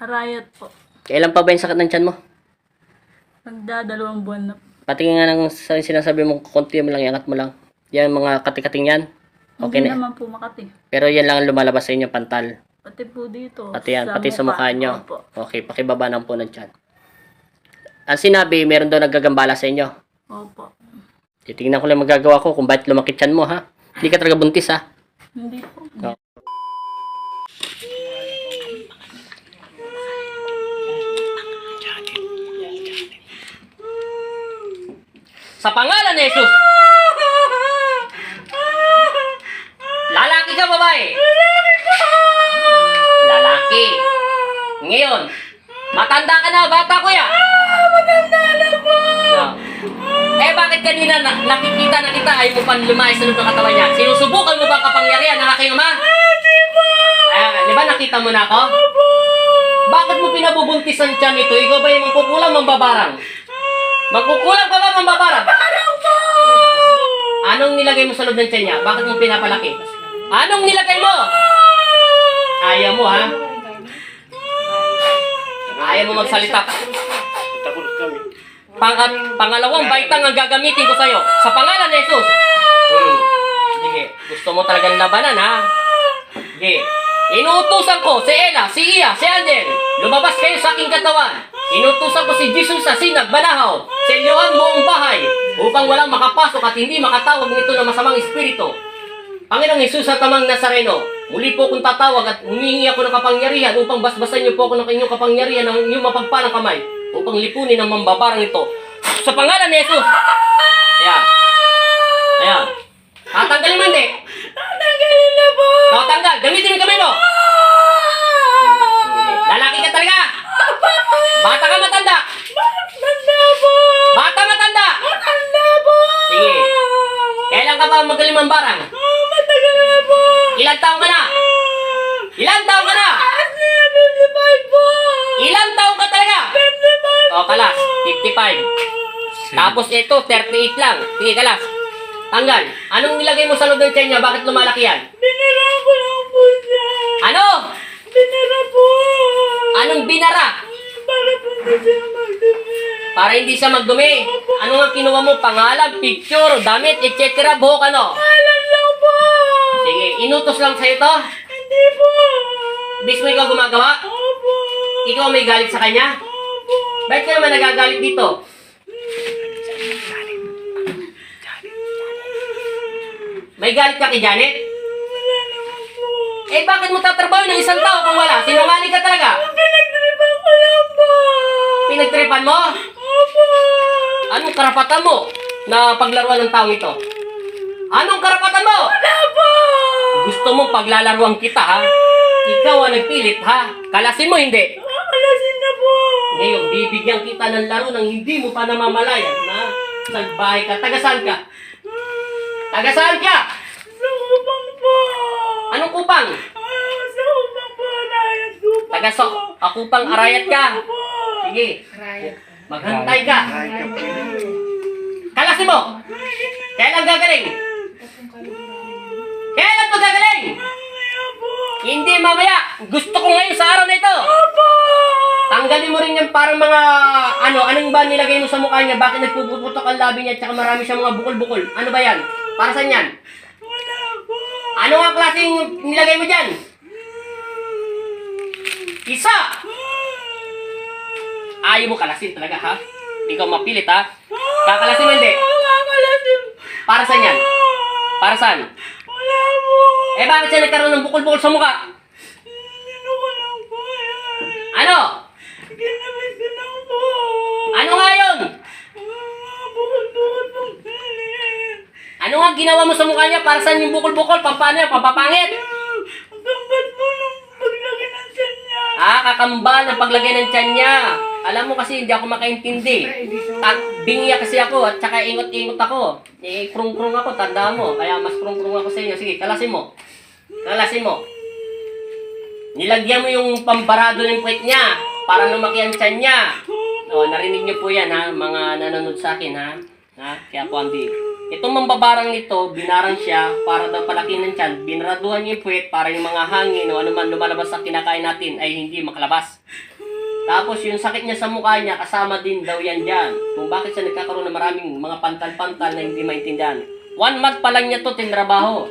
Harayat po. Kailan pa ba yung sakit ng tiyan mo? Magdadalawang buwan na po. Patingin nga ng sinasabi mo, konti mo lang, iangat mo lang. Yan, mga katikating yan. Okay Hindi na. naman po makati. Pero yan lang ang lumalabas sa inyo, pantal. Pati po dito. Pati yan, pati sa mukha nyo. Opo. Okay, pakibaba ng po ng tiyan. Ang sinabi, meron daw naggagambala sa inyo. Opo. Titingnan ko lang magagawa ko kung bakit lumakit tiyan mo, ha? Hindi ka talaga buntis, ha? Hindi po. No. Sa pangalan ni Jesus! Lalaki ka, babae? Lalaki. Ngayon, matanda ka na, bata kuya? Matanda na po! Eh, bakit kanina nakikita na kita ay mo pang lumayas sa loob ng katawan niya? Sinusubukan mo ba ang kapangyarihan ng aking ama? Hindi po! Di ba nakita mo na ako? Opo! Bakit mo pinabubuntisan tiyan ito? Ikaw ba yung magkukulang mambabarang? Magkukulang pa ba mambabarang? Barang po! Anong nilagay mo sa loob ng tiyan niya? Bakit mo pinapalaki? Anong nilagay mo? Ayaw mo, ha? Ayaw mo magsalita. Pangalawang baitang ang gagamitin ko sa'yo. Sa pangalan ni Jesus. Sige, gusto mo talagang labanan, ha? Sige. Inuutusan ko si Ella, si Iya, si Angel. Lumabas kayo sa aking katawan. Inuutusan ko si Jesus sa sinag, banahaw. Selyohan mo ang bahay upang walang makapasok at hindi makatawag nito ng masamang espiritu. Panginoong Jesus sa tamang Nazareno, muli po kong tatawag at humihingi ako ng kapangyarihan upang basbasan niyo po ako ng inyong kapangyarihan ng inyong mapagpalang kamay upang lipunin ang mambabarang ito. Sa pangalan ni Jesus! Ayan. Ayan. Tatanggalin mo hindi? Tatanggalin na po! Tatanggal! Gamitin mo kamay mo! Lalaki ka talaga! Bata ka matanda! Matanda po! Bata matanda! Matanda po! Sige. Kailan ka ba magaling mambarang? Matagal na po! Ilan taong ka na? Ilan taong ka na? 55 po! Ilan taong ka talaga? 55 O, kalas. 55. Tapos ito, 38 lang. Sige, kalas. Tanggal. Anong nilagay mo sa loob ng tiyan niya? Bakit lumalaki yan? Binara ko lang po siya! Ano? Binara po! Anong binara? Para po hindi siya magdumi! Para hindi siya magdumi. Ano nga kinuha mo? Pangalan, picture, damit, etc. Buhok ano? Alam lang po! Sige, inutos lang sa'yo to. Hindi po! Bis mo ikaw gumagawa? Opo! Ikaw may galit sa kanya? Opo! Bakit ka naman nagagalit dito? May galit ka kay Janet? Wala naman po! Eh, bakit mo tatrabaho ng isang tao kung wala? Sinungaling ka talaga? Pinagtripan ko lang po! Pinagtripan mo? Opo! Anong karapatan mo na paglaruan ng taong ito? Anong karapatan mo? Wala po! Gusto mong paglalaruan kita, ha? Ikaw ang nagpilit, ha? Kalasin mo, hindi. Kakalasin na po! Ngayon, bibigyan kita ng laro nang hindi mo pa namamalayan, na nagbahay ka. Tagasaan ka? Tagasaan ka? Sa upang po! Anong kupang? Sa upang po! Arayat upang po! Tagaso, akupang arayat ka. Opo! Sige, maghantay ka. Kalasin mo! Kailan gagaling? Kailan magagaling? Mamaya po! Hindi mamaya. Gusto ko ngayon sa araw na ito. Opo! Tanggalin mo rin yan parang mga anong ba nilagay mo sa mukha niya? Bakit nagpuputok ang labi niya at saka marami siyang mga bukol-bukol? Ano ba yan? Para saan yan? Wala po! Ano nga klaseng nilagay mo dyan? Isa! Ayaw mo kalasin talaga, ha? Hindi ka mapilit, ha? Kakalasin mo hindi? Kakalasin! Para saan yan? Para saan? Wala po! Eh bakit siya nagkaroon ng bukol-bukol sa mukha? Sino ko lang po yan? Ano? Ginamit ko lang po! Ano nga yun? Bukol-bukol pong pilit! Ano nga ginawa mo sa mukha niya? Para saan yung bukol-bukol? Pampano yan? Pampapangit? Ang gambat mo nung paglaki ng tiyan niya! Kakambal ng paglagay ng tiyan niya. Alam mo kasi hindi ako makaintindi. Bingiya kasi ako at saka ingot-ingot ako. Krung-krung ako, tanda mo. Kaya mas krung-krung ako sa inyo. Sige, kalasin mo. Kalasin mo. Nilagyan mo yung pambarado ng puwet niya para lumaki ang tiyan niya. O, narinig niyo po yan, ha? Mga nanonood sa akin, ha? Kaya po, Andy. Itong mambabarang nito, binarang siya para daw palaki ng tiyan. Binaraduhan niya yung puwet para yung mga hangin o ano man lumalabas sa kinakain natin ay hindi makalabas. Tapos yung sakit niya sa mukha niya, kasama din daw yan dyan. Kung bakit siya nagkakaroon ng maraming mga pantal-pantal na hindi maintindihan. 1 month pa lang niya to tinrabaho.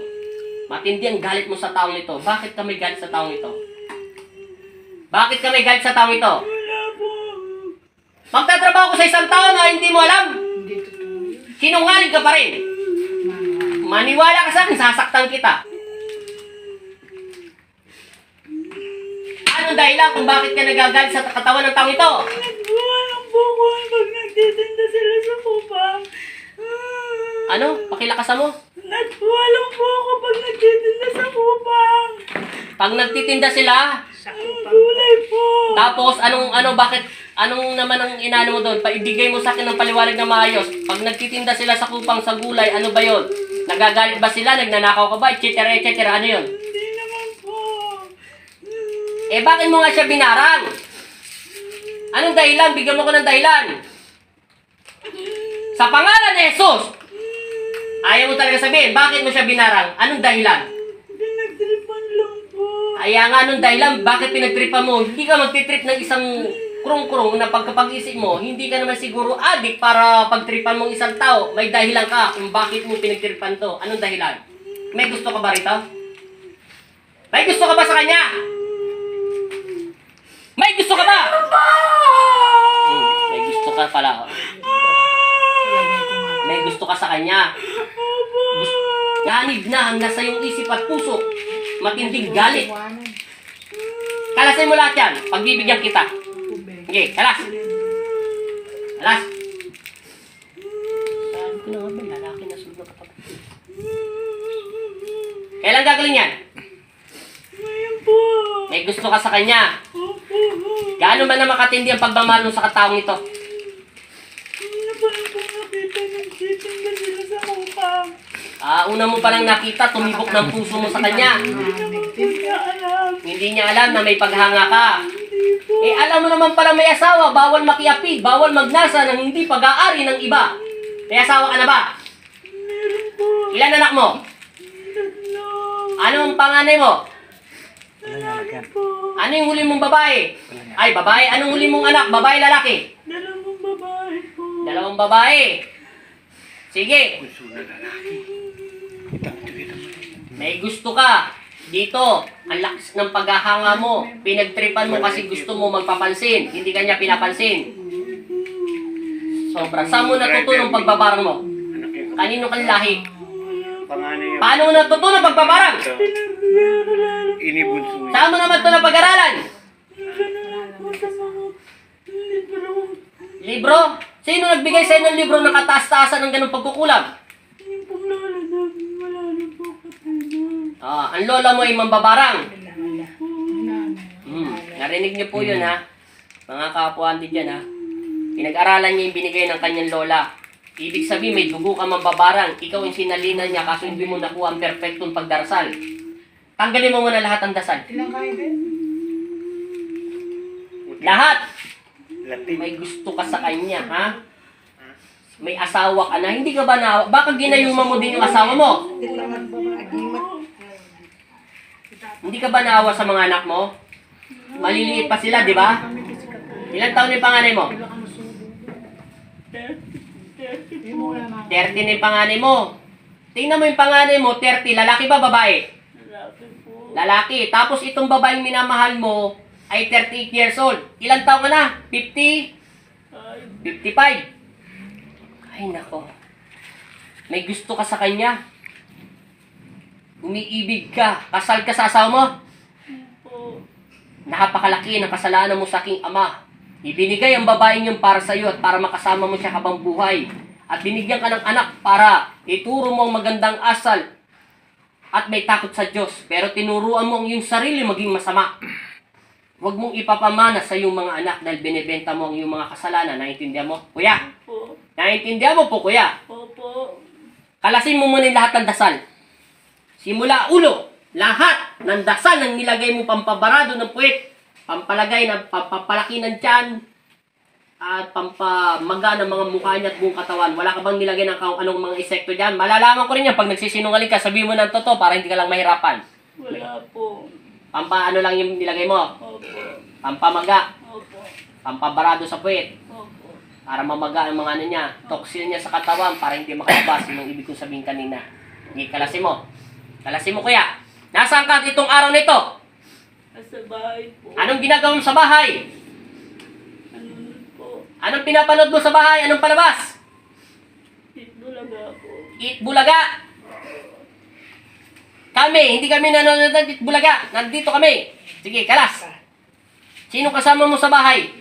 Matindi ang galit mo sa taong ito. Bakit ka may galit sa taong ito? Bakit ka may galit sa taong ito? Wala po. Magtatrabaho ko sa isang tao na hindi mo alam. Hindi totoo yun. Sinungaling ka pa rin. Maniwala ka sa akin, sasaktan kita. Anong dahilan kung bakit ka nagagalit sa katawan ng taong ito? Nagbuwalang po ko pag nagtitinda sila sa kupang. Ano? Pakilakasan mo? Nagbuwalang po ako pag nagtitinda sa kupang. Pag nagtitinda sila, Sa Ang kupang. gulay po. tapos anong naman ang inano mo doon? Paibigay mo sa akin ng paliwanag na maayos. Pag nagtitinda sila sa kupang sa gulay, ano ba yon? Nagagalit ba sila? Nagnanakaw ka ba? Etc. etc. Ano yon? Hindi naman po. Eh bakit mo nga siya binarang? Anong dahilan? Bigyan mo ko ng dahilan. Sa pangalan ni Jesus, ayaw mo talaga sabihin, bakit mo siya binarang? Anong dahilan? Pinagtripan lang po. Kaya nga anong dahilan, bakit pinagtripan mo? Hindi ka magtitrip ng isang krong-krong na pagkapag-isip mo, hindi ka naman siguro adik para pagtripan mong isang tao. May dahilan ka kung bakit mo pinagtripan to. Anong dahilan? May gusto ka ba rito? May gusto ka ba sa kanya? May gusto ka ba? May gusto ka pala. May gusto ka sa kanya. Ganib na ang nasa iyong isip at puso. Matinding galit. Kalasin mo lahat yan. Pagbibigyan kita. Sige, kalas. Kalas. Sabi ko na nga ba, lalaki na sunod ka pa. Kailan gagawin yan? Ngayon po. May gusto ka sa kanya. Opo. Gaano man na makatindi ang pagmamahal mo sa kataong ito? Ano pa lang po nakita nagtitinda sila sa kupang? Una mo palang nakita, tumibok ng puso mo sa kanya. Hindi naman po niya alam. Hindi niya alam na may paghanga ka. Hindi po. Eh alam mo naman pala may asawa, bawal makiapi, bawal magnasa ng hindi pag-aari ng iba. May asawa ka na ba? Meron po. Ilan anak mo? Tatlo. Anong panganay mo? Lalaki po. Ano yung huli mong babae? Ay, babae. Anong huli mong anak? Babae, lalaki? Dalawang babae po. Dalawang babae. Sige. May gusto ka. Dito, ang lakas ng paghahanga mo. Pinagtripan mo kasi gusto mo magpapansin. Hindi kanya pinapansin. Sobra. Saan mo natutunan pagbabarang mo? Kanino kang lahi? Panganay yung Paano mo natutunan pagbabarang? inibunso niya. Saan mo naman ito napag-aralan? Ganun po sa mga libro. Libro? Sino nagbigay sa'yo ng libro na kataas-taasan ng ganung pagkukulam? Yung pong lola namin, wala na po katulong. Ang lola mo ay mambabarang. Narinig niyo po yun ha. Mga kapuan din dyan ha. Pinag-aralan niya yung binigay ng kanyang lola. Ibig sabihin may dugo ka mambabarang. Ikaw yung sinalinan niya kaso hindi mo nakuha ang perfectong pagdarasal. Tanggalin mo muna lahat ang dasal. Ilang kayo din? Lahat! Latin. May gusto ka sa kanya, ha? May asawa ka na. Hindi ka ba na... Baka ginayuma mo din yung asawa mo? Ilang babae. Hindi ka ba naawa sa mga anak mo? Maliliit pa sila, di ba? Ilang taon yung panganay mo? 30 na yung panganay mo. Tingnan mo yung panganay mo, 30. Lalaki ba, babae? Lalaki po. Lalaki. Tapos itong babaeng minamahal mo ay 38 years old. Ilang taon ka na? 50? Ay, 55? Ay, nako. May gusto ka sa kanya. Umiibig ka. Kasal ka sa asawa mo. po. Napakalaki ng kasalanan mo sa aking ama. Ibinigay ang babaeng yun para sa iyo at para makasama mo siya habang buhay. At binigyan ka ng anak para ituro mo ang magandang asal at may takot sa Diyos. Pero tinuruan mo ang iyong sarili maging masama. Huwag mong ipapamana sa iyong mga anak dahil binibenta mo ang iyong mga kasalanan. Naiintindihan mo? Kuya? Po. Naiintindihan mo po, kuya? Opo. Kalasin mo muna yung lahat ng dasal. Simula ulo, lahat ng dasal ng nilagay mo pampabarado ng puwet, pampalagay ng pampapalaki ng tiyan, at pampamaga ng mga mukha niya at buong katawan. Wala ka bang nilagay ng anong mga insekto dyan? Malalaman ko rin yan pag nagsisinungaling ka. Sabihin mo ng totoo para hindi ka lang mahirapan. Wala po. Ano lang yung nilagay mo? Opo. Pampamaga. Opo. Pampabarado sa puwet. Opo. Para mamaga ang mga ano niya. Toxin niya sa katawan para hindi makalabas. Yun ang ibig kong sabihin kanina. Hindi, kalasin mo. Kalasin mo kuya. Nasaan ka itong araw na ito? Nasa bahay po. Anong ginagawa mo sa bahay? Ano po? Anong pinapanood mo sa bahay? Anong palabas? Itbulaga po. Eat Bulaga. Kami, hindi kami nanonood ng Eat Bulaga. Nandito kami. Sige, kalas. Sino kasama mo sa bahay?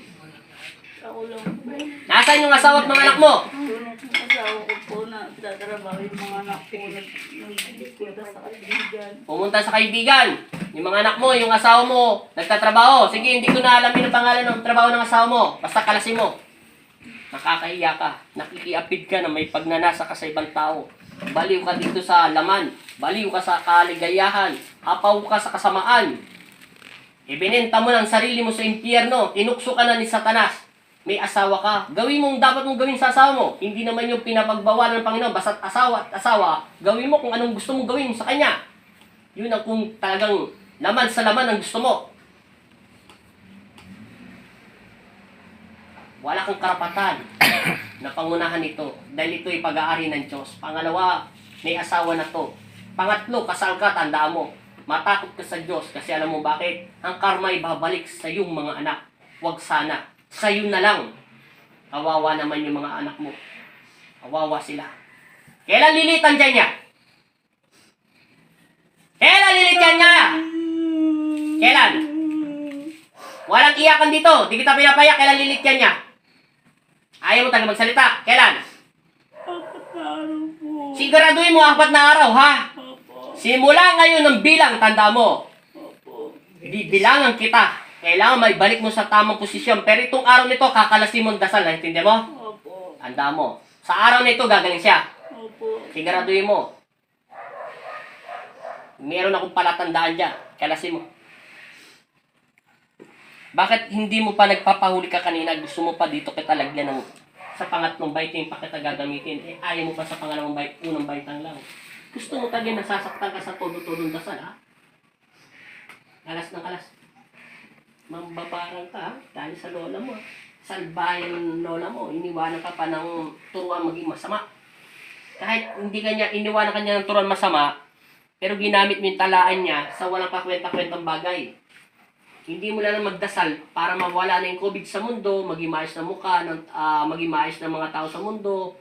Ako lang po. Nasaan yung asawa at mga anak mo? Yung asawa ko po na tatrabaho yung mga anak ko nagpunta sa kaibigan. Pumunta sa kaibigan. Yung mga anak mo, yung asawa mo, nagtatrabaho. Sige, hindi ko na alam yung pangalan ng trabaho ng asawa mo. Basta kalasin mo. Nakakahiya ka. Nakikiapid ka na may pagnanasa ka sa ibang tao. Baliw ka dito sa laman. Baliw ka sa kaligayahan. Apaw ka sa kasamaan. Ibinenta mo ng sarili mo sa impyerno. Tinukso ka na ni Satanas. May asawa ka. Gawin mo ang dapat mong gawin sa asawa mo. Hindi naman yung pinapagbawalan ng Panginoon. Basta't asawa at asawa, gawin mo kung anong gusto mong gawin sa kanya. Yun ang kung talagang laman sa laman ang gusto mo. Wala kang karapatan na pangunahan ito. Dahil ito'y pag-aari ng Diyos. Pangalawa, may asawa na to. Pangatlo, kasal ka, tandaan mo. Matakot ka sa Diyos kasi alam mo bakit? Ang karma ay babalik sa iyong mga anak. Huwag sana. Sa'yo na lang. Kawawa naman yung mga anak mo. Kawawa sila. Kailan lilitan dyan niya? Kailan lilitan niya? Kailan? Walang iyakan dito. Di kita pinapayak. Kailan lilitan niya? Ayaw mo taga magsalita. Kailan? 4 na araw po. Siguraduhin mo 4 na araw, ha? Opo. Simula ngayon ng bilang, tanda mo. Opo. Bibilangan kita. Kailangan may balik mo sa tamang posisyon. Pero itong araw nito, kakalasin mo ang dasal. Naintindihan mo? Opo. Tanda mo. Sa araw na ito, gagaling siya. Opo. Siguraduhin mo. Meron akong palatandaan dyan. Kalasin mo. Bakit hindi mo pa nagpapahuli ka kanina? Gusto mo pa dito kita lagyan ng sa pangatlong baiting pa kita gagamitin. Eh, ayaw mo pa sa pangalawang unang baitang lang. Gusto mo talaga nasasaktan ka sa todo-todong dasal, ha? Kalas ng kalas. Mambabarang ka, ha? Dahil sa lola mo. Salbayan ng lola mo. Iniwanan ka pa ng turuan maging masama. Kahit hindi kanya, iniwanan ka niya ng turuan masama, pero ginamit mo yung talaan niya sa walang kakwenta-kwentang bagay. Hindi mo lang magdasal para mawala na yung COVID sa mundo, maging maayos na mukha, maging maayos na mga tao sa mundo,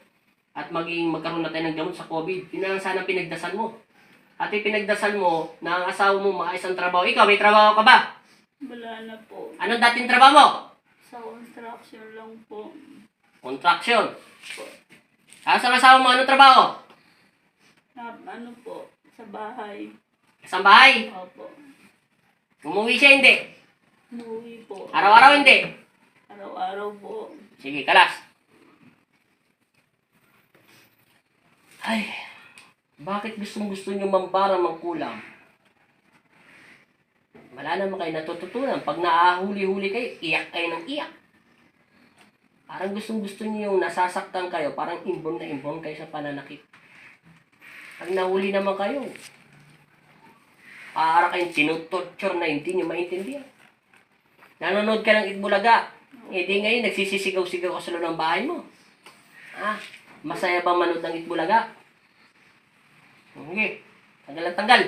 at magkaroon na tayo ng gamot sa COVID. Yun na lang sana pinagdasal mo. At pinagdasal mo na ang asawa mo maayos ang trabaho. Ikaw, may trabaho ka ba? Wala na po. Anong dating trabaho mo? Sa construction lang po. Construction. Sa asawa mo, anong trabaho? Ano po? Sa bahay. Sa bahay? Opo. Umuwi siya, hindi. Umuwi po. Araw-araw, hindi. Araw-araw po. Sige, kalas. Ay, bakit gusto niyo mambara mangkulam? Wala naman kayo natututunan. Pag naahuli-huli kayo, iyak kayo ng iyak. Parang gusto niyo yung nasasaktan kayo, parang imbon na imbon kayo sa pananakit. Pag nahuli naman kayo, para kayong tinutorture na hindi niyo maintindihan. Nanonood ka ng Eat Bulaga. Hindi ngayon, nagsisisigaw-sigaw ka sa loob ng bahay mo. Masaya ba manood ng Eat Bulaga? Okay. Tanggal.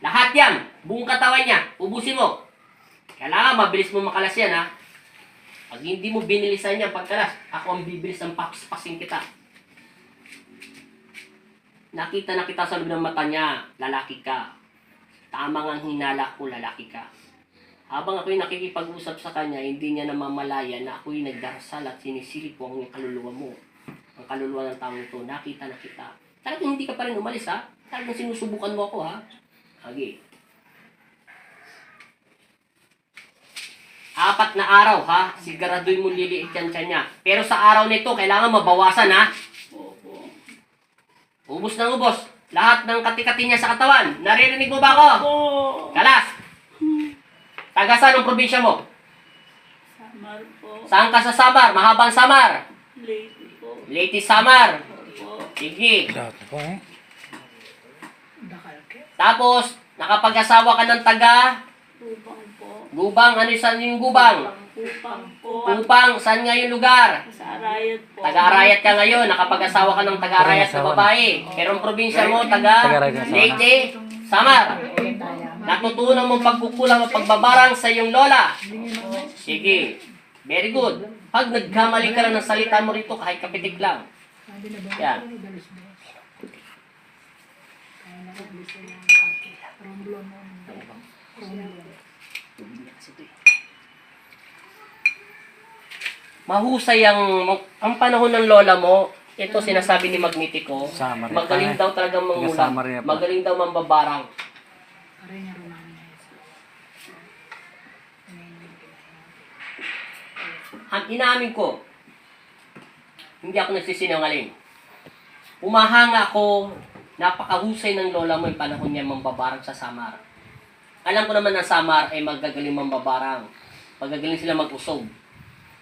Lahat yan. Buong katawan niya. Ubusin mo. Kailangan mabilis mo makalas yan, ha? Pag hindi mo binilisan yan pagkalas, ako ang bibilis ng pakspasin kita. Nakita na kita sa loob ng mata niya. Lalaki ka. Tama ang hinala ko, lalaki ka. Habang ako'y nakikipag-usap sa kanya, hindi niya namamalaya na ako'y nagdarasal at sinisilip ko ang kaluluwa mo. Ang kaluluwa ng taong ito. Nakita na kita. Talagang hindi ka pa rin umalis, ha? Talagang sinusubukan mo ako, ha? Okay. 4 na araw, ha? Siguraduhin mo liliit yan niya. Pero sa araw nito, kailangan mabawasan, ha? Opo. Ubus ng ubos. Lahat ng katikati niya sa katawan. Naririnig mo ba ako? Opo. Kalas! Taga saan ang probinsya mo? Sa Samar po. Saan ka sa Samar? Mahabang Samar. Lady po. Leyte Samar. Opo. Sige. Dati po eh. Tapos, nakapag-asawa ka ng taga Upang po. Gubang. Ano saan yung Gubang? Upang po. Upang. Saan nga yung lugar? Sa Arayat po. Taga-Arayat ka ngayon. Nakapag-asawa ka ng taga-Arayat na babae. Pero ang probinsya mo, Taga-Arayat na Samar. Leyte Samar. Natutunan mo pagkukulang at pagbabarang sa iyong lola. Sige. Very good. Pag nagkamali ka lang ng salita mo rito, kahit kapitik lang. Yan. Mahusay ang panahon ng lola mo. Ito sinasabi ni Magnetico. Samar. Magaling daw talagang Samar mangula. yan po. Magaling daw mambabarang. Ang inamin ko, hindi ako nagsisinungaling. Umahanga ako, napakahusay ng lola mo yung panahon niya mambabarang sa Samar. Alam ko naman na Samar ay magagaling mambabarang. Magagaling sila mag-usog.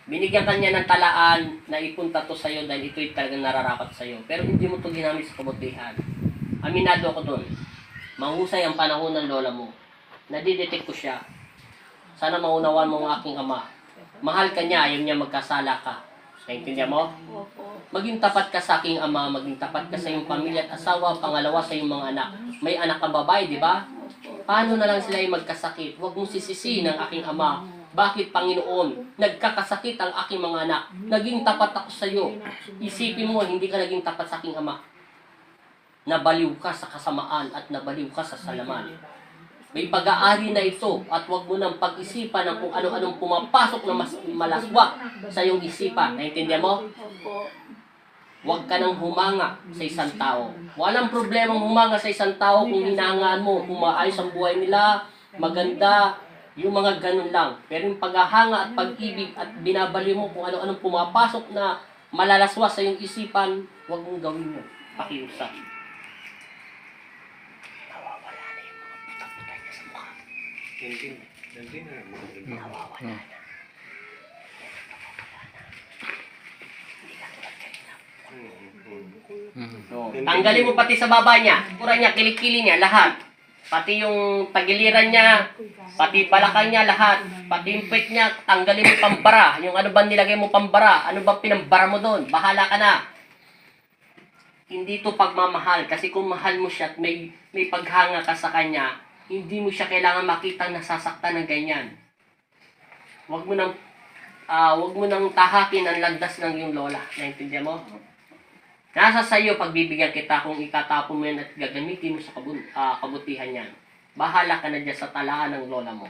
Binigyan kanya ng talaan na ipunta to sa'yo dahil ito'y talagang nararapat sa'yo. Pero hindi mo to ginamit sa kabutihan. Aminado ako doon. Mahusay ang panahon ng lola mo. Nadidetect ko siya. Sana maunawan mo ang aking ama. Mahal ka niya, ayaw niya magkasala ka. Naintindihan mo? Opo. Maging tapat ka sa aking ama, maging tapat ka sa iyong pamilya at asawa, pangalawa sa iyong mga anak. May anak kang babae, di ba? Paano na lang sila ay magkasakit? Huwag mong sisisihin ang aking ama. Bakit, Panginoon, nagkakasakit ang aking mga anak? Naging tapat ako sa iyo. Isipin mo, hindi ka naging tapat sa aking ama. Nabaliw ka sa kasamaan at nabaliw ka sa salaman. May pag-aari na ito at huwag mo nang pag-isipan ng kung ano-anong pumapasok na mas malaswa sa iyong isipan. Naintindihan mo? Opo. Huwag ka nang humanga sa isang tao. Walang problemang humanga sa isang tao kung hinahangaan mo, kung maayos ang buhay nila, maganda, yung mga ganun lang. Pero yung paghahanga at pag-ibig at binabali mo kung ano-anong pumapasok na malalaswa sa iyong isipan, huwag mong gawin yun. Pakiusap. Nawawala na yung mga putak-putak niya sa mukha. Nawawala na. No. Tanggalin mo pati sa baba niya. Pura niya, kilikili niya, lahat. Pati yung tagiliran niya, pati balakang niya, lahat. Pati yung pet niya, tanggalin mo pambara. Yung ano ba nilagay mo pambara? Ano ba pinambara mo doon? Bahala ka na. Hindi to pagmamahal. Kasi kung mahal mo siya at may paghanga ka sa kanya, hindi mo siya kailangan makita nasasaktan ng ganyan. Huwag mo nang tahakin ang landas ng iyong lola. Naintindihan mo? Nasa sa iyo pagbibigyan kita kung itatapon mo yan at gagamitin mo sa kabutihan yan. Bahala ka na dyan sa talaan ng lola mo.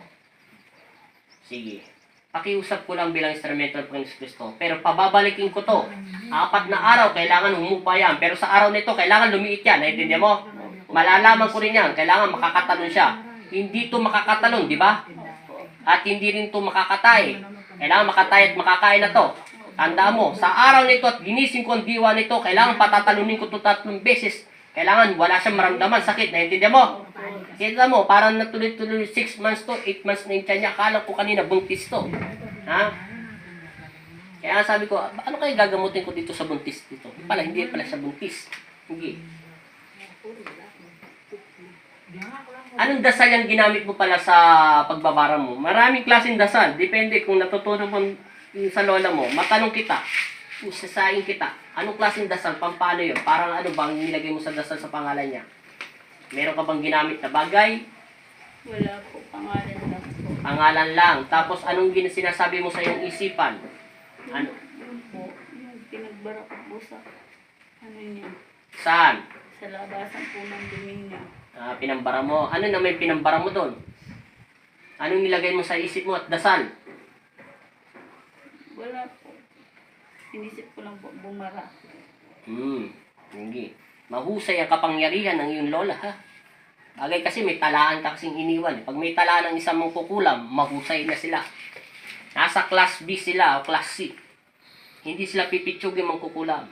Sige. Pakiusap ko lang bilang instrumento ng Panginoon Kristo. Pero pababalikin ko to. 4 na araw, kailangan humupa yan. Pero sa araw nito, kailangan lumiit yan. Naintindihan mo? Malalaman ko rin yan. Kailangan makakatalon siya. Hindi to makakatalon, di ba? At hindi rin to makakatay. Kailangan makatay at makakain na to. Tandaan mo, sa araw nito at ginising ko ang diwa nito, kailangan patatalunin ko ito 3 beses. Kailangan wala siyang maramdaman, sakit. Naintindihan mo? Kita mo, parang natuloy-tuloy 6 months to, 8 months na yung tiyan niya. Akala ko kanina buntis to. Ha? Kaya sabi ko, ano kayo gagamutin ko dito sa buntis dito? Pala, hindi pala sa buntis. Hindi. Anong dasal yung ginamit mo pala sa pagbabara mo? Maraming klaseng dasal. Depende kung natutunan mo sa lola mo. Matanong kita. Usasain kita. Anong klaseng dasal? Paano yun? Parang ano bang nilagay mo sa dasal sa pangalan niya? Meron ka bang ginamit na bagay? Wala po. Pangalan lang po. Pangalan lang. Tapos anong sinasabi mo sa iyong isipan? Ano? Yun po. Yung pinagbara ko po sa ano niya. Saan? Sa labasan po ng dumi niya. Pinambara mo. Ano na may pinambara mo doon? Anong nilagay mo sa isip mo at dasal? Wala po. Inisip ko lang po bumara. Hindi. Mahusay ang kapangyarihan ng iyong lola, ha? Bagay kasi may talaan ka kasing iniwan. Pag may talaan ng isang mangkukulam, mahusay na sila. Nasa class B sila o class C. Hindi sila pipitsugin mangkukulam.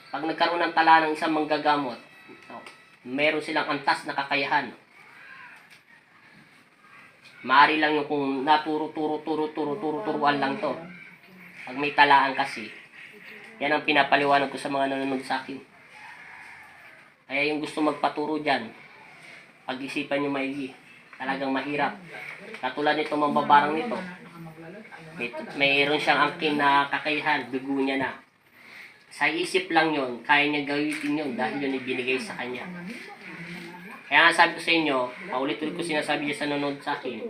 Pag nagkaroon ng talaan ng isang manggagamot, meron silang antas na kakayahan. Maaari lang yung kung turuan lang to. Pag may talaan kasi, yan ang pinapaliwanag ko sa mga nanonood sa akin. Kaya yung gusto magpaturo dyan, pag-isipan nyo maigi. Talagang mahirap. Katulad nito, mambabarang nito. Mayroon siyang angkin na kakayahan, dugo niya na. Sa isip lang yon, kaya niya gawin yun dahil yun ibinigay sa kanya. Kaya nga sabi ko sa inyo, paulit-ulit ko sinasabi niya sa nanonood sa akin,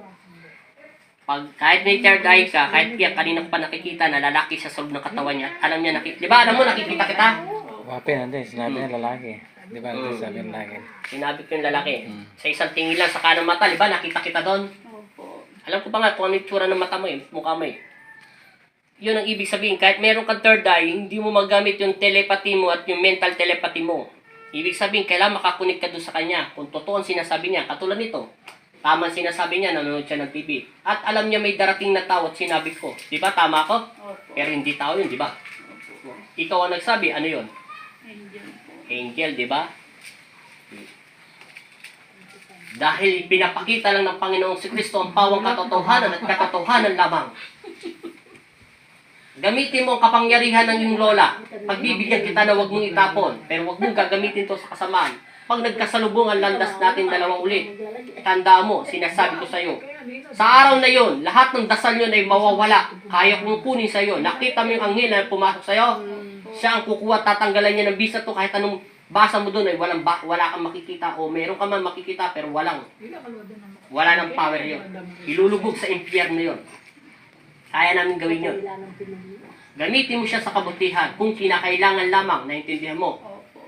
kahit may third eye ka, kahit kanina ko pa nakikita na lalaki sa loob ng katawan niya, alam niya, di ba, alam mo, nakikita kita? Wapi natin, sinabi niya lalaki. Di ba natin sabi ng lalaki? Sinabi ko yung lalaki. Sa isang tingin lang sa kanang mata, di ba, nakita kita doon? Opo. Alam ko pa nga kung ano yung tsura ng mata mo mukha mo Yun ang ibig sabihin, kahit meron kang third eye, hindi mo magamit yung telepathy mo at yung mental telepathy mo. Ibig sabihin, kailangan makakunik ka doon sa kanya. Kung totoo ang sinasabi niya, katulad nito, tama ang sinasabi niya, nanonood siya ng TV. At alam niya may darating na tao at sinabi ko. Di ba, tama ako? Opo. Pero hindi tao yun, di ba? Opo. Ikaw ang nagsabi, ano yun? Angel po. Angel, di ba? Dahil pinapakita lang ng Panginoong si Kristo ang pawang katotohanan at katotohanan lamang. Gamitin mo ang kapangyarihan ng iyong lola. Pagbibigyan kita na huwag mong itapon, pero huwag mong gagamitin to sa kasamaan. Pag nagkasalubong ang landas natin dalawa ulit, tanda mo, sinasabi ko sa iyo, sa araw na yon, lahat ng dasal yun ay mawawala. Kaya kong kunin sa iyo. Nakita mo yung anghel na pumasok sa iyo? Siya ang kukuha, tatanggalan niya ng bisa to kahit anong basa mo doon ay wala kang makikita o meron ka man makikita pero wala ng power yun. Ilulubog sa impyerno yun. Kaya namin gawin yun. Gamitin mo siya sa kabutihan kung kinakailangan lamang, naintindihan mo. Opo.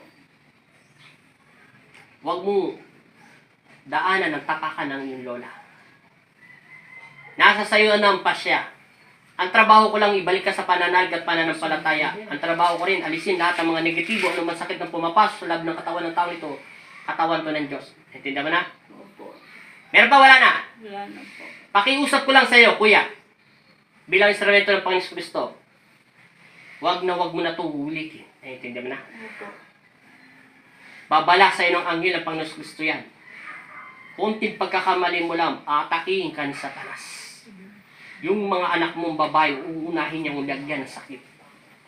Huwag mo daanan ng tapakan ng iyong lola. Nasa sayo na ang pasya. Ang trabaho ko lang ibalik ka sa pananalig at pananampalataya. Ang trabaho ko rin, alisin lahat ng mga negatibo, anong masakit na pumapasok sa loob ng katawan ng tao nito, katawan to ng Diyos. Naintindihan mo na? Opo. Meron pa, wala na? Wala na po. Pakiusap ko lang sa iyo, kuya. Bilang instrumento ng Panginoon Kristo, huwag mo na ito ulitin. Naintindihan mo na? Opo. Babala sa iyo ng anghel ng Panginoon Kristo yan. Kunting pagkakamali mo lang, atakihin ka ni Satanas. Yung mga anak mong babae, uunahin niyang ulagyan ng sakit.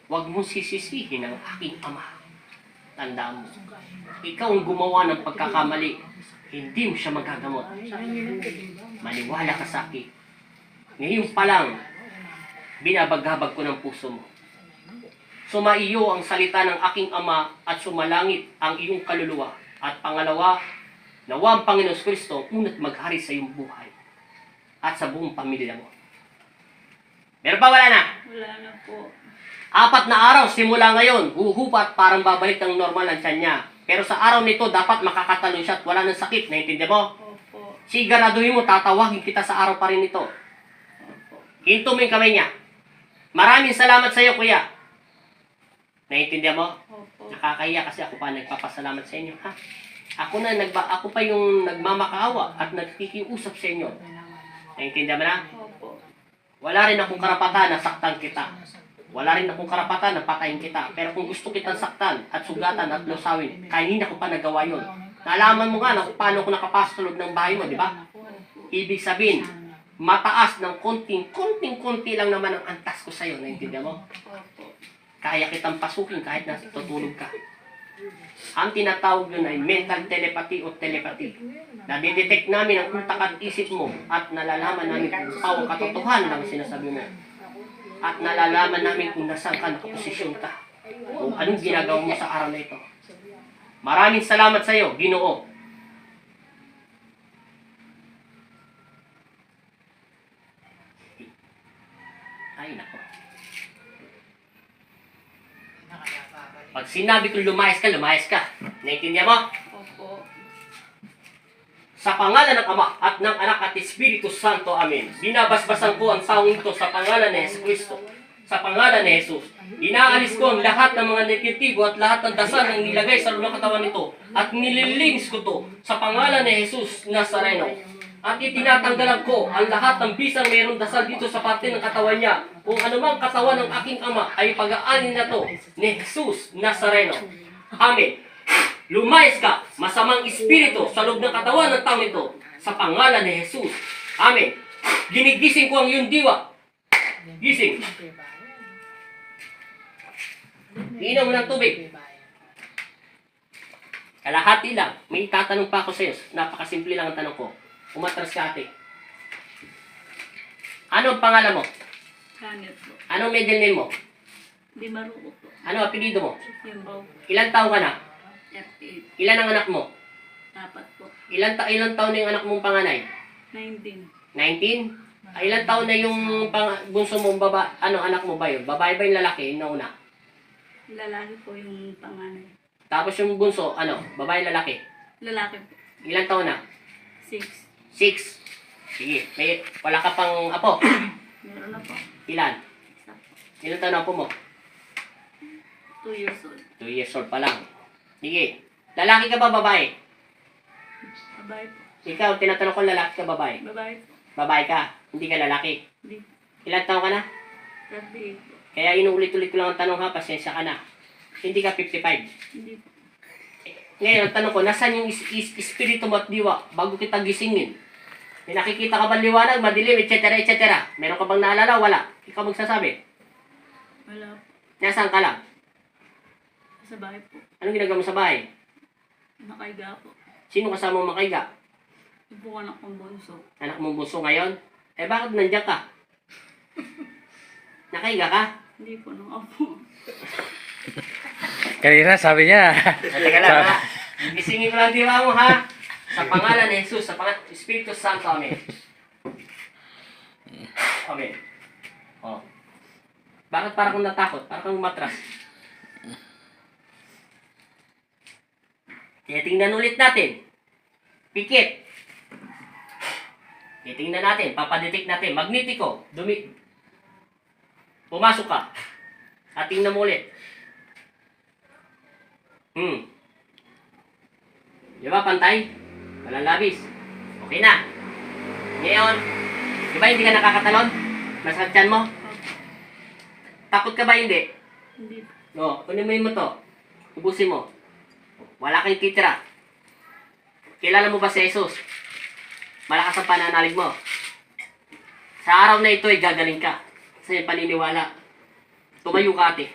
Huwag mong sisisihin ang aking ama. Tandaan mo, ikaw ang gumawa ng pagkakamali. Hindi mo siya magagamot. Maniwala ka sa akin. Ngayon pa lang, binabaghabag ko ng puso mo. Sumaiyo ang salita ng aking ama at sumalangit ang iyong kaluluwa. At pangalawa, nawa ang Panginoon Kristo una't maghari sa iyong buhay at sa buong pamilya mo. Meron pa, wala na? Wala na po. 4 na araw, simula ngayon, huhupat parang babalik ng normal ang tiyan niya. Pero sa araw nito, dapat makakatalon siya at wala ng sakit. Naintindihan mo? Opo. Siguraduhin mo, tatawagin kita sa araw pa rin ito. Opo. Hinto mo yung kamay niya. Maraming salamat sa iyo, kuya. Naintindihan mo? Opo. Nakakahiya kasi ako pa nagpapasalamat sa inyo. Ha? Ako pa yung nagmamakaawa at nagkikiusap sa inyo. Naintindihan mo na? Opo. Wala rin akong karapatan na saktan kita. Wala rin akong karapatan na patayin kita. Pero kung gusto kitang saktan at sugatan at lusawin, kanina ko pa nagawa yun. Nalaman mo nga na kung paano ko nakapasok sa loob ng bahay mo, di ba? Ibig sabihin, mataas ng konting-konti lang naman ang antas ko sa'yo. Naintindihan mo? Opo. Kaya kitang pasukin kahit nasa tutulog ka. Ang tinatawag yun ay mental telepathy o telepathy. Nadidetect namin ang utak at isip mo at nalalaman namin kung pawang katotohanan lang sinasabi mo. At nalalaman namin kung nasaan ka nakaposisyon ka o anong ginagawa mo sa araw na ito. Maraming salamat sa iyo, Ginoo. Ay, nako. Pag sinabi kong lumayas ka. Naintindihan mo? Opo. Sa pangalan ng Ama at ng Anak at Espiritu Santo, Amen. Binabasbasan ko ang taong ito sa pangalan ni Jesucristo. Sa pangalan ni Jesus. Inaalis ko ang lahat ng mga negatibo at lahat ng dasal na nilagay sa loob ng katawan nito. At nililinis ko to sa pangalan ni Jesus Nazareno. At itinatanggalan ko ang lahat ng bisang mayroong dasal dito sa parte ng katawan niya. Kung anumang katawan ng aking ama ay pag-aanin na to ni Jesus Nazareno. Amen. Lumayas ka, masamang espiritu sa loob ng katawan ng tao ito sa pangalan ni Jesus. Amen. Ginigising ko ang iyong diwa. Gising. Inom mo ng tubig. Kalahati lang. May tatanong pa ako sa iyo. Napakasimple lang ang tanong ko. Umatras ka ate. Ano ang pangalan mo? Kanet po. Anong middle name mo? Di maruko po. Ano apelido mo? Simbaw. Ilan taong ka na? 38. Ilan ang anak mo? Dapat po. Ilan taon na yung anak mong panganay? 19. 19? Ilan taon na yung bunso mong anak mo ba yun? Babae ba yung lalaki? Yung nauna. Lalaki po yung panganay. Tapos yung bunso, babae lalaki? Lalaki po. Ilan taon na? 6. 6. Sige, wala ka pang apo? Meron na po. Ilan? Isa po. Ilan taon na apo mo? 2 years old. 2 years old pa lang. Sige. Lalaki ka ba babae? Babae po. Ikaw, tinatanong ko lalaki ka babae? Babae po. Babae ka, hindi ka lalaki. Hindi po. Ilan taon ka na? 38 po. Kaya inuulit-ulit ko lang ang tanong ha, pasensya ka na. Hindi ka 55. Hindi po. Ngayon, ang tanong ko, nasaan yung espiritu mo at diwa bago kita gisingin? May nakikita ka bang liwanag, madilim, etc. etc. Meron ka bang naalala? Wala. Ikaw magsasabi. Wala po. Nasaan ka lang? Sa bahay po. Anong ginagawa mo sa bahay? Nakaiga po. Sino kasama mo makaiga? Yung po anak kong bunso. Anak mong bunso ngayon? Eh bakit nandiyan ka? Nakaiga ka? Hindi po nung apo. Kanina sabi niya. Teka lang ha. Gisingin ko lang diwa mo ha. Sa pangalan ni Jesus, sa pangalan Espiritu Santo, Amen. Amen. Oh. Bakit parang kang natakot? Parang kang matras? Kaya tingnan ulit natin. Pikit. Kaya tingnan natin. Papadetect natin. Magnetiko. Pumasok ka. At tingnan mo ulit. Di ba pantay? Walang labis. Okay na. Ngayon, di ba hindi ka nakakatalon? Masakit tiyan mo? Takot ka ba hindi? Hindi po. No, kunin mo to. Ubusin mo. Wala kang titira. Kilala mo ba si Jesus? Malakas ang pananalig mo. Sa araw na ito ay gagaling ka. Sa iyong paniniwala. Tumayo ka ate.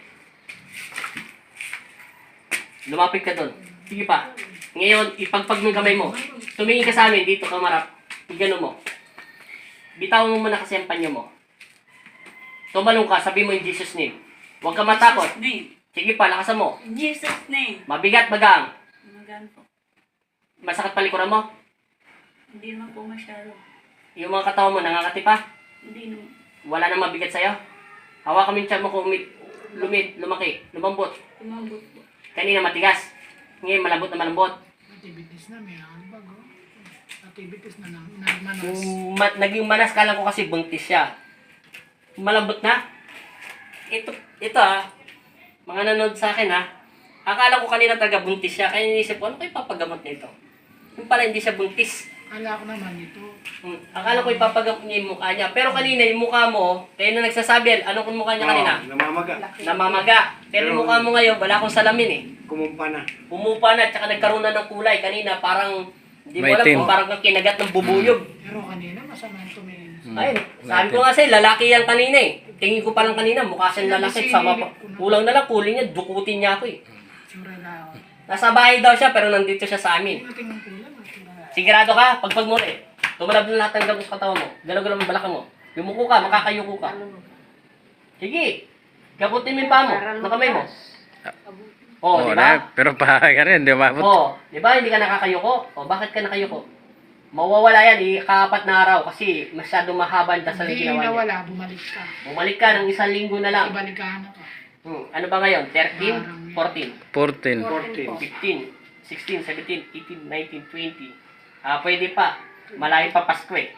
Lumapit ka doon. Sige pa. Ngayon, ipagpag mo yung kamay mo. Tumingin ka sa amin dito, kamarap. Igano mo. Bitawan mo muna kasi ang panyo mo. Tumalong ka, sabi mo in Jesus' name. Huwag ka matakot. Jesus name. Sige pa, lakasan mo. In Jesus name. Mabigat, magang. Magaan po. Masakit palikuran mo. Hindi naman po masyado. Yung mga katawan mo, nangangati pa. Hindi naman. Wala nang mabigat sa'yo. Hawakan mo yung tiyan mo kung lumaki, lumambot. Tumambot po. Kanina matigas. Ngayon malambot na malambot. Activities na may bago. Activities na nagmanas. Naging manas, kala ko kasi buntis siya. Malambot na. Ito mga nanood sa akin akala ko kanina talaga buntis siya. Kaya inisip ko, ano kayo papagamot nito? Yung pala hindi siya buntis. Kala ko naman ito. Akala ko ipapagamot niya yung mukha niya. Pero kanina yung mukha mo, kayo na nagsasabi, ano kung mukha niya kanina? Namamaga. Namamaga. Pero yung mukha mo ngayon, wala akong salamin eh. Kumumpa na. Pumupa na, tsaka nagkaroon na ng kulay. Kanina parang, hindi mo alam Maitim. kung parang kang kinagat ng bubuyog. Pero kanina masama yung tumingin. Ayun, sabi ko nga sa'yo, lalaki yan kanina eh. Tingin ko pa lang kanina, mukha siyang lalaki. Sama pa. Kulang na lang, kuling niya, dukutin niya ako eh. Sura na ako. Nasa bahay daw siya, pero nandito siya sa amin. Tingnan ng kulang. Sura na. Sigurado ka, pagpag mo eh. Tumalab na lahat ng gabos katawan mo. Galaw-galaw ang balakang mo. Yumuko ka, makakayuko ka. Sige, gabutin mo yung paa mo, ng kamay mo. Oh, di ba? Pero pa ka rin, di ba? Oh, di ba hindi ka nakakayuko? Oh, bakit ka nakayuko? Mawawala yan, ika-4 na araw kasi masyado mahaba ang dasal yung Hindi ginawa niya. nawala, bumalik ka. Bumalik ka ng 1 linggo na lang. Ibalik ka na ka. Ano ba ngayon? 13? 14? 14. 15? 16? 17? 18? 19? 20? Pwede pa. Malayo pa Pasko eh.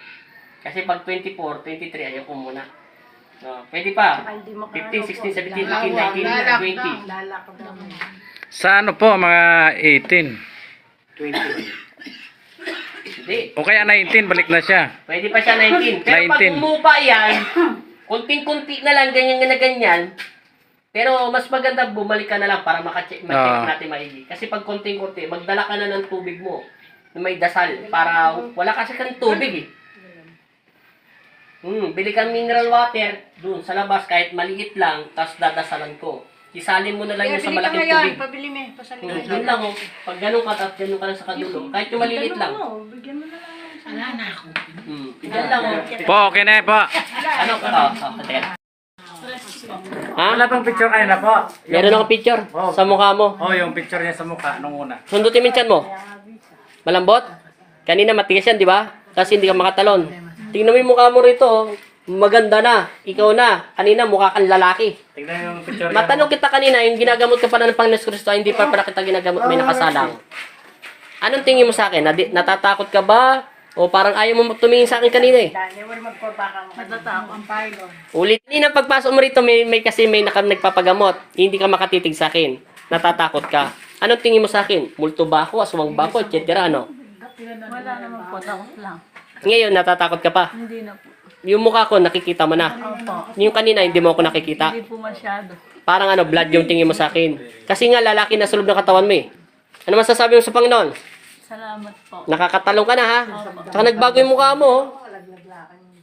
Kasi pag 24, 23, ayoko muna. Pwede pa. 15, 16, 17, 18, 19, 20. Sa ano po, mga 18. 20. Hindi. O kaya 19, balik na siya. Pwede pa siya 19. Pero pag 19. umupa yan, kunting-kunti na lang, ganyan na ganyan. Pero mas maganda bumalik ka na lang para ma-check natin maigi. Kasi pag kunting-kunti, magdala ka na ng tubig mo na may dasal para wala kasi kang tubig eh. Bili kang mineral water dun sa labas kahit maliit lang, tapos dadasalan ko. Isalin mo na lang yun sa malaking tubig. Pabili mo, pasalin Yun lang oh. Pag ganun ka, tapos ganun ka lang sa kadulo. Kahit yung maliliit lang. Bigyan mo na lang. Wala na ako. Yan lang oh. Po, okay na po. Ano ka? Hotel. Ha? Wala pang picture kanina po. Meron akong picture sa mukha mo. Oh, yung picture niya sa mukha nung una. Sundutin mo yung tiyan mo. Malambot? Kanina matigas yan, di ba? Kasi hindi ka makatalon. Tingnan mo yung mukha mo rito. oh. Maganda na. Ikaw na. Kanina mukha kang lalaki. Tignan yung picture niya. Matanong kita kanina, yung ginagamot ka pala ng Panginoon Kristo, hindi pa pala kita ginagamot, may nakasalang. Anong tingin mo sa akin? Natatakot ka ba? O parang ayaw mo tumingin sa akin kanina eh? Natatakot ang pylon. Ulit. Kanina pagpasok mo rito, may nagpapagamot. Hindi ka makatitig sa akin. Natatakot ka. Anong tingin mo sa akin? Multo ba ako? Aswang ba ako? Etc. Ano? Wala naman po, takot lang. Ngayon, natatakot ka pa. Hindi na po. Yung mukha ko, nakikita mo na. Opo. Yung kanina, hindi mo ako nakikita. Hindi po masyado. Parang ano, blood yung tingin mo sa akin. Kasi nga, lalaki na sa loob ng katawan mo eh. Ano masasabi mo sa Panginoon? Salamat po. Nakakatalong ka na ha? Saka nagbago yung mukha mo.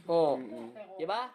Oh. Diba?